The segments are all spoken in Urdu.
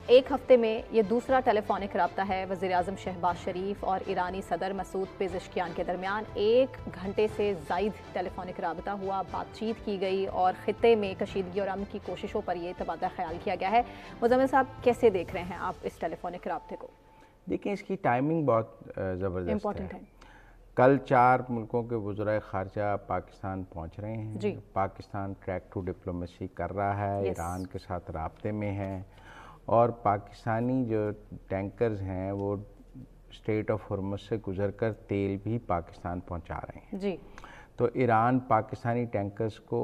ایک ہفتے میں یہ دوسرا ٹیلی فونک رابطہ ہے وزیراعظم شہباز شریف اور ایرانی صدر مسعود پزشکیان کے درمیان۔ 1 گھنٹے سے زائد ٹیلی فونک رابطہ ہوا، بات چیت کی گئی اور خطے میں کشیدگی اور امن کی کوششوں پر یہ تبادلہ خیال کیا گیا ہے۔ مزمل صاحب، کیسے دیکھ رہے ہیں آپ اس ٹیلی فونک رابطے کو؟ دیکھیں، اس کی ٹائمنگ بہت زبردست ہے۔ کل 4 ملکوں کے وزرائے خارجہ پاکستان پہنچ رہے ہیں۔ پاکستان ٹریک ٹو ڈپلومیسی کر رہا ہے، ایران کے ساتھ رابطے میں ہے، اور پاکستانی جو ٹینکرز ہیں وہ اسٹریٹ آف ہرمز سے گزر کر تیل بھی پاکستان پہنچا رہے ہیں۔ تو ایران پاکستانی ٹینکرز کو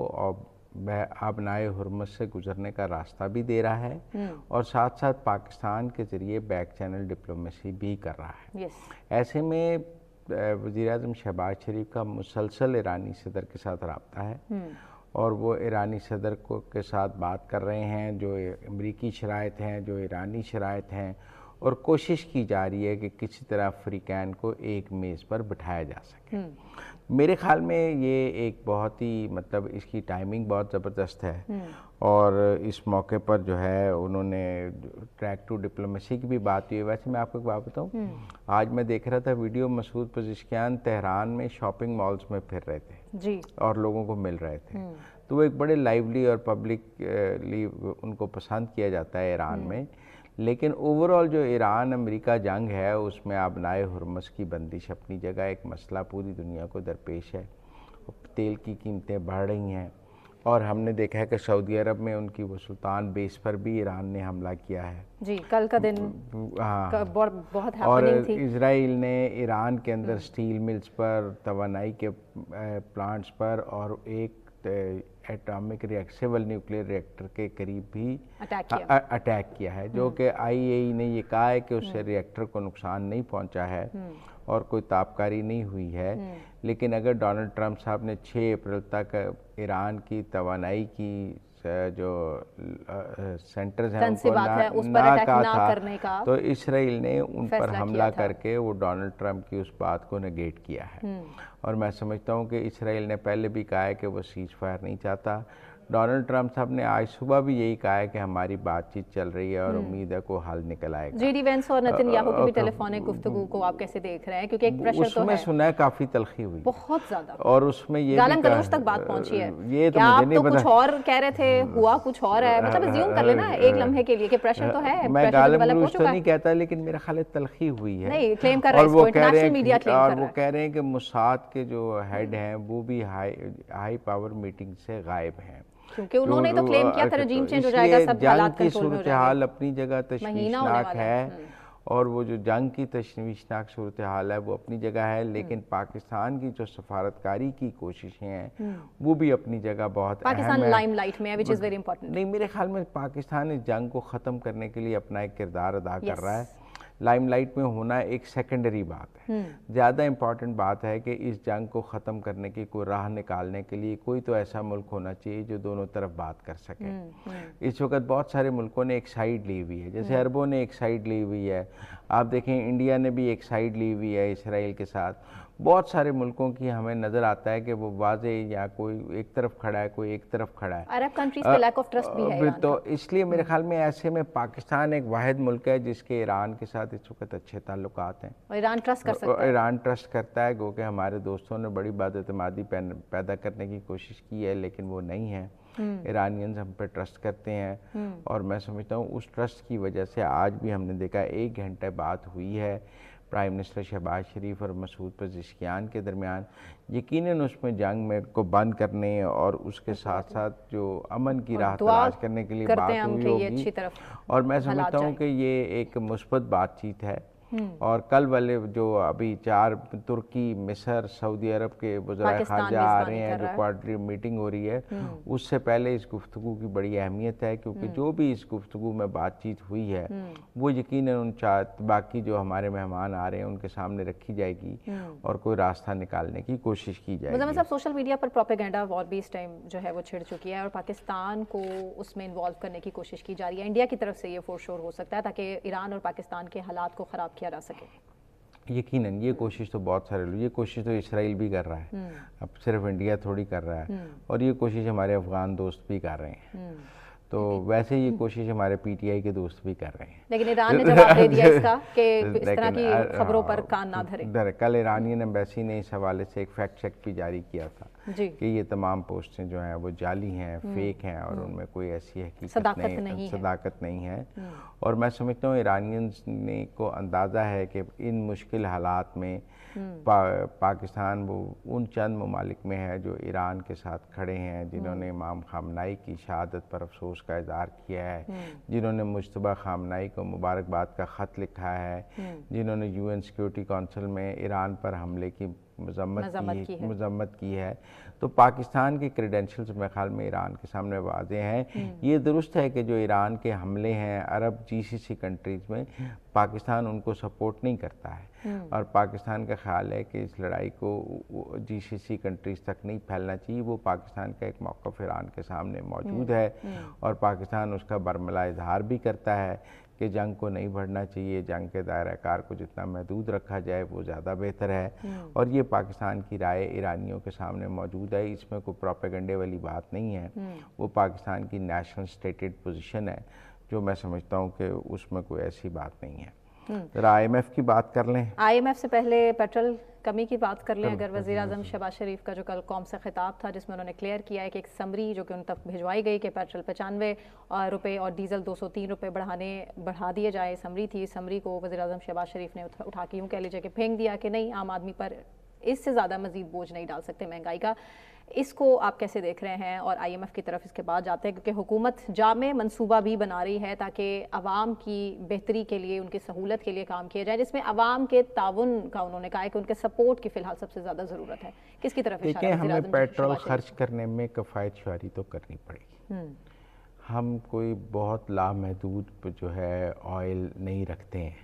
آبنائے ہرمز سے گزرنے کا راستہ بھی دے رہا ہے اور ساتھ ساتھ پاکستان کے ذریعے بیک چینل ڈپلومیسی بھی کر رہا ہے۔ ایسے میں وزیراعظم شہباز شریف کا مسلسل ایرانی صدر کے ساتھ رابطہ ہے اور وہ ایرانی صدر کے ساتھ بات کر رہے ہیں، جو امریکی شرائط ہیں، جو ایرانی شرائط ہیں، اور کوشش کی جا رہی ہے کہ کسی طرح فریقین کو ایک میز پر بٹھایا جا سکے۔ میرے خیال میں یہ ایک بہت ہی اس کی ٹائمنگ بہت زبردست ہے، اور اس موقع پر جو ہے انہوں نے ٹریک ٹو ڈپلومیسی کی بھی بات ہوئی ہے۔ ویسے میں آپ کو ایک بات بتاؤں، آج میں دیکھ رہا تھا ویڈیو، مسعود پزشکیان تہران میں شاپنگ مالز میں پھر رہے تھے اور لوگوں کو مل رہے تھے، تو وہ ایک بڑے لائیولی اور پبلکلی ان کو پسند کیا جاتا ہے ایران میں۔ لیکن اوورآل جو ایران امریکہ جنگ ہے، اس میں آبنائے ہرمز کی بندش اپنی جگہ ایک مسئلہ پوری دنیا کو درپیش ہے۔ تیل کی قیمتیں بڑھ رہی ہیں، اور ہم نے دیکھا ہے کہ سعودی عرب میں ان کی وہ سلطان بیس پر بھی ایران نے حملہ کیا ہے۔ کل کا دن بہت اور ہیپننگ تھی۔ اسرائیل نے ایران کے اندر سٹیل ملز پر، توانائی کے پلانٹس پر اور ایک ایٹامک سول نیوکلیئر ریئیکٹر کے قریب بھی اٹیک کیا ہے، جو کہ IAEA نے یہ کہا ہے کہ اس سے ریئیکٹر کو نقصان نہیں پہنچا ہے اور کوئی تابکاری نہیں ہوئی ہے۔ لیکن اگر ڈونلڈ ٹرمپ صاحب نے 6 اپریل تک ایران کی توانائی کی جو سینٹرز ہیں ان کو نہ کہا تھا، تو اسرائیل نے ان پر حملہ کر کے وہ ڈونلڈ ٹرمپ کی اس بات کو نگیٹ کیا ہے۔ اور میں سمجھتا ہوں کہ اسرائیل نے پہلے بھی کہا ہے کہ وہ سیز فائر نہیں چاہتا۔ ڈونلڈ ٹرمپ صاحب نے آج صبح بھی یہی کہا ہے کہ ہماری بات چیت چل رہی ہے اور امید ہے کوئی حل نکل آئے گا۔ جے ڈی وینس اور نتن یاہو کی بھی ٹیلی فونک گفتگو کو آپ کیسے دیکھ رہے ہیں؟ کیونکہ ایک پریشر تو ہے۔ اس میں سنا ہے کافی تلخی ہوئی، بہت زیادہ، اور اس میں یہ گالن گلوچ تک بات پہنچی ہے۔ یہ تو مجھے نہیں پتا، آپ تو کچھ اور کہہ رہے تھے، ہوا کچھ اور ہے، زیوم کر لینا ایک لمحے کے لیے کہ پریشر تو ہے۔ میں گالن گلوچ تو نہیں کہتا، لیکن میرا خیال ہے تلخی ہوئی ہے۔ نہیں، کلیم کر رہے ہیں اس کو، انٹرنیشنل میڈیا کلیم کر رہا ہے۔ اور وہ کہہ رہے ہیں کہ موساد کے جو ہیڈ ہیں وہ بھی ہائی پاور میٹنگ سے غائب ہیں، کیونکہ انہوں نے تو کلیم کیا تھا رجیم چینج ہو جائے گا، سب حالات کنٹرول میں ہو جائیں گے۔ صورتحال اپنی جگہ تشویشناک ہے، اور وہ جو جنگ کی تشویشناک صورتحال ہے وہ اپنی جگہ ہے، لیکن پاکستان کی جو سفارتکاری کی کوششیں ہیں وہ بھی اپنی جگہ بہت اہم ہے۔ پاکستان لائم لائٹ میں ہے، which is very important۔ نہیں، میرے خیال میں پاکستان اس جنگ کو ختم کرنے کے لیے اپنا ایک کردار ادا کر رہا ہے۔ لائم لائٹ میں ہونا ایک سیکنڈری بات ہے، زیادہ امپورٹنٹ بات ہے کہ اس جنگ کو ختم کرنے کی کوئی راہ نکالنے کے لیے کوئی تو ایسا ملک ہونا چاہیے جو دونوں طرف بات کر سکے۔ اس وقت بہت سارے ملکوں نے ایک سائیڈ لی ہوئی ہے، جیسے عربوں نے ایک سائیڈ لی ہوئی ہے، آپ دیکھیں انڈیا نے بھی ایک سائیڈ لی ہوئی ہے اسرائیل کے ساتھ۔ بہت سارے ملکوں کی ہمیں نظر آتا ہے کہ وہ واضح یا کوئی ایک طرف کھڑا ہے، کوئی ایک طرف کھڑا ہے۔ عرب کنٹریز پہ لیک آف ٹرسٹ بھی ہے ایران کا۔ تو اس لیے میرے خیال میں ایسے میں پاکستان ایک واحد ملک ہے جس کے ایران کے ساتھ اس وقت اچھے تعلقات ہیں، اور ایران ٹرسٹ کر سکتا ہے۔ ایران ٹرسٹ کرتا ہے، گو کہ ہمارے دوستوں نے بڑی بات اعتمادی پیدا کرنے کی کوشش کی ہے، لیکن وہ نہیں ہے۔ ایرانینز ہم پہ ٹرسٹ کرتے ہیں، اور میں سمجھتا ہوں اس ٹرسٹ کی وجہ سے آج بھی ہم نے دیکھا 1 گھنٹے بات ہوئی ہے پرائم منسٹر شہباز شریف اور مسعود پزشکیان کے درمیان۔ یقیناً اس میں جنگ میں کو بند کرنے اور اس کے ساتھ ساتھ جو امن کی راہ تلاش کرنے کے لیے بات ہوئی ہوگی، اور میں سمجھتا ہوں کہ یہ ایک مثبت بات چیت ہے۔ اور کل والے جو ابھی 4 ترکی، مصر، سعودی عرب کے وزرائے خارجہ آ رہے ہیں، جو کوارٹرلی میٹنگ ہو رہی ہے، اس سے پہلے اس گفتگو کی بڑی اہمیت ہے، کیونکہ جو بھی اس گفتگو میں بات چیت ہوئی ہے وہ یقیناً ان باقی جو ہمارے مہمان آ رہے ہیں ان کے سامنے رکھی جائے گی اور کوئی راستہ نکالنے کی کوشش کی جائے گی۔ مزمل صاحب، سوشل میڈیا پر پروپیگنڈا وار بھی اس ٹائم جو ہے وہ چھڑ چکی ہے اور پاکستان کو اس میں انوالو کرنے کی کوشش کی جا رہی ہے۔ انڈیا کی طرف سے یہ فور شور ہو سکتا ہے تاکہ ایران اور پاکستان کے حالات کو خراب کیا جا سکے۔ یقیناً یہ کوشش تو بہت سارے لوگ، یہ کوشش تو اسرائیل بھی کر رہا ہے، اب صرف انڈیا تھوڑی کر رہا ہے، اور یہ کوشش ہمارے افغان دوست بھی کر رہے ہیں۔ تو ویسے یہ کوشش ہمارے پی ٹی آئی کے دوست بھی کر رہے ہیں، لیکن ایران نے جواب دے دیا اس کا کہ اس طرح کی خبروں پر کان نہ دھرے۔ کل ایرانین ایمبیسی نے اس حوالے سے ایک فیکٹ چیک بھی جاری کیا تھا کہ یہ تمام پوسٹیں جو ہیں وہ جعلی ہیں، فیک ہیں، اور ان میں کوئی ایسی حقیقت نہیں، صداقت نہیں ہے۔ اور میں سمجھتا ہوں ایرانینز نے کو اندازہ ہے کہ ان مشکل حالات میں پاکستان وہ ان چند ممالک میں ہے جو ایران کے ساتھ کھڑے ہیں، جنہوں نے امام خامنائی کی شہادت پر افسوس کا اظہار کیا ہے، جنہوں نے مجتبیٰ خامنائی کو مبارکباد کا خط لکھا ہے، جنہوں نے UN سیکیورٹی کونسل میں ایران پر حملے کی مذمت کی ہے۔ تو پاکستان کے کریڈینشلز میرے خیال میں ایران کے سامنے واضح ہیں۔ یہ درست ہے کہ جو ایران کے حملے ہیں عرب GCC کنٹریز میں، پاکستان ان کو سپورٹ نہیں کرتا ہے، اور پاکستان کا خیال ہے کہ اس لڑائی کو GCC کنٹریز تک نہیں پھیلنا چاہیے۔ وہ پاکستان کا ایک موقف ایران کے سامنے موجود ہے، اور پاکستان اس کا برملا اظہار بھی کرتا ہے کہ جنگ کو نہیں بڑھنا چاہیے، جنگ کے دائرہ کار کو جتنا محدود رکھا جائے وہ زیادہ بہتر ہے، اور یہ پاکستان کی رائے ایرانیوں کے سامنے موجود ہے۔ اس میں کوئی پروپیگنڈے والی بات نہیں ہے، وہ پاکستان کی نیشنل سٹیٹڈ پوزیشن ہے، جو میں سمجھتا ہوں کہ اس میں کوئی ایسی بات نہیں ہے۔ ذرا IMF کی بات کر لیں۔ IMF سے پہلے پیٹرول کمی کی بات کر لیں اگر۔ وزیراعظم شہباز شریف کا جو کل قوم سے خطاب تھا، جس میں انہوں نے کلیئر کیا ہے کہ ایک سمری جو کہ ان تک بھجوائی گئی کہ پیٹرول 95 روپے اور ڈیزل 203 روپے بڑھا دیے جائے، سمری تھی، سمری کو وزیراعظم شہباز شریف نے اٹھا کے یوں کہہ لیجیے کہ پھینک دیا کہ نہیں، عام آدمی پر اس سے زیادہ مزید بوجھ نہیں ڈال سکتے مہنگائی کا۔ اس کو آپ کیسے دیکھ رہے ہیں؟ اور IMF کی طرف اس کے بعد جاتے ہیں، کیونکہ حکومت جامع منصوبہ بھی بنا رہی ہے تاکہ عوام کی بہتری کے لیے، ان کی سہولت کے لیے کام کیا جائے، جس میں عوام کے تعاون کا انہوں نے کہا ہے کہ ان کے سپورٹ کی فی الحال سب سے زیادہ ضرورت ہے۔ کس کی طرف اشارہ؟ دیکھیں، ہمیں پیٹرول خرچ کرنے میں کفایت شعاری تو کرنی پڑے گی۔ ہم کوئی بہت لامحدود جو ہے آئل نہیں رکھتے ہیں،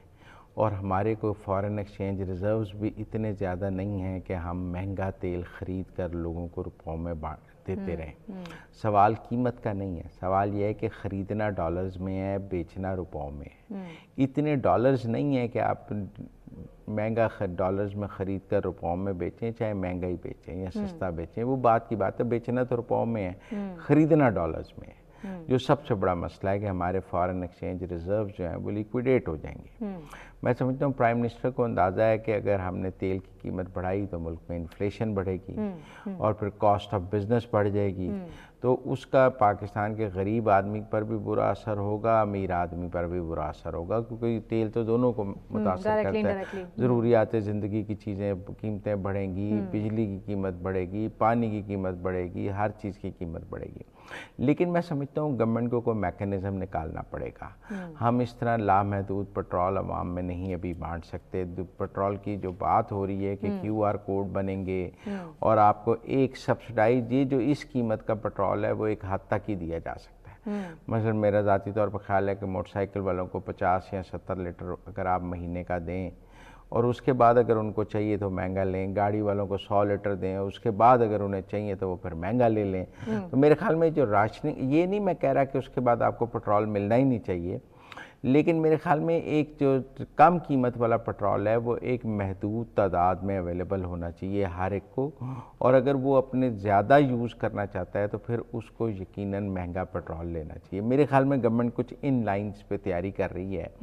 اور ہمارے کوئی فارن ایکسچینج ریزروز بھی اتنے زیادہ نہیں ہیں کہ ہم مہنگا تیل خرید کر لوگوں کو روپوں میں دیتے رہیں۔ سوال قیمت کا نہیں ہے، سوال یہ ہے کہ خریدنا ڈالرز میں ہے، بیچنا روپوں میں ہے۔ اتنے ڈالرز نہیں ہیں کہ آپ مہنگا ڈالرز میں خرید کر روپوں میں بیچیں، چاہے مہنگا ہی بیچیں یا سستا بیچیں، وہ بات کی بات ہے۔ بیچنا تو روپوں میں ہے، خریدنا ڈالرز میں ہے۔ جو سب سے بڑا مسئلہ ہے کہ ہمارے فارن ایکسچینج ریزرو جو ہیں وہ لیکویڈیٹ ہو جائیں گے۔ میں سمجھتا ہوں پرائم منسٹر کو اندازہ ہے کہ اگر ہم نے تیل کی قیمت بڑھائی تو ملک میں انفلیشن بڑھے گی، اور پھر کاسٹ آف بزنس بڑھ جائے گی، تو اس کا پاکستان کے غریب آدمی پر بھی برا اثر ہوگا، امیر آدمی پر بھی برا اثر ہوگا، کیونکہ تیل تو دونوں کو متاثر کرتا ہے۔ ضروریات زندگی کی چیزیں قیمتیں بڑھیں گی، بجلی کی قیمت بڑھے گی، پانی کی قیمت بڑھے گی، ہر چیز کی قیمت بڑھے گی۔ لیکن میں سمجھتا ہوں گورنمنٹ کو کوئی میکینزم نکالنا پڑے گا۔ ہم اس طرح لامحدود پیٹرول عوام میں نہیں ابھی بانٹ سکتے۔ پیٹرول کی جو بات ہو رہی ہے کہ QR کوڈ بنیں گے اور آپ کو ایک سبسڈائز، یہ جو اس قیمت کا پیٹرول ہے وہ ایک حد تک ہی دیا جا سکتا ہے۔ مثلا میرا ذاتی طور پر خیال ہے کہ موٹر سائیکل والوں کو 50 یا 70 لیٹر اگر آپ مہینے کا دیں، اور اس کے بعد اگر ان کو چاہیے تو مہنگا لیں، گاڑی والوں کو 100 لیٹر دیں، اس کے بعد اگر انہیں چاہیے تو وہ پھر مہنگا لے لیں، تو میرے خیال میں جو راشننگ، یہ نہیں میں کہہ رہا کہ اس کے بعد آپ کو پیٹرول ملنا ہی نہیں چاہیے، لیکن میرے خیال میں ایک جو کم قیمت والا پیٹرول ہے وہ ایک محدود تعداد میں اویلیبل ہونا چاہیے ہر ایک کو، اور اگر وہ اپنے زیادہ یوز کرنا چاہتا ہے تو پھر اس کو یقیناً مہنگا پیٹرول لینا چاہیے۔ میرے خیال میں گورنمنٹ کچھ ان لائنز پہ تیاری کر رہی ہے۔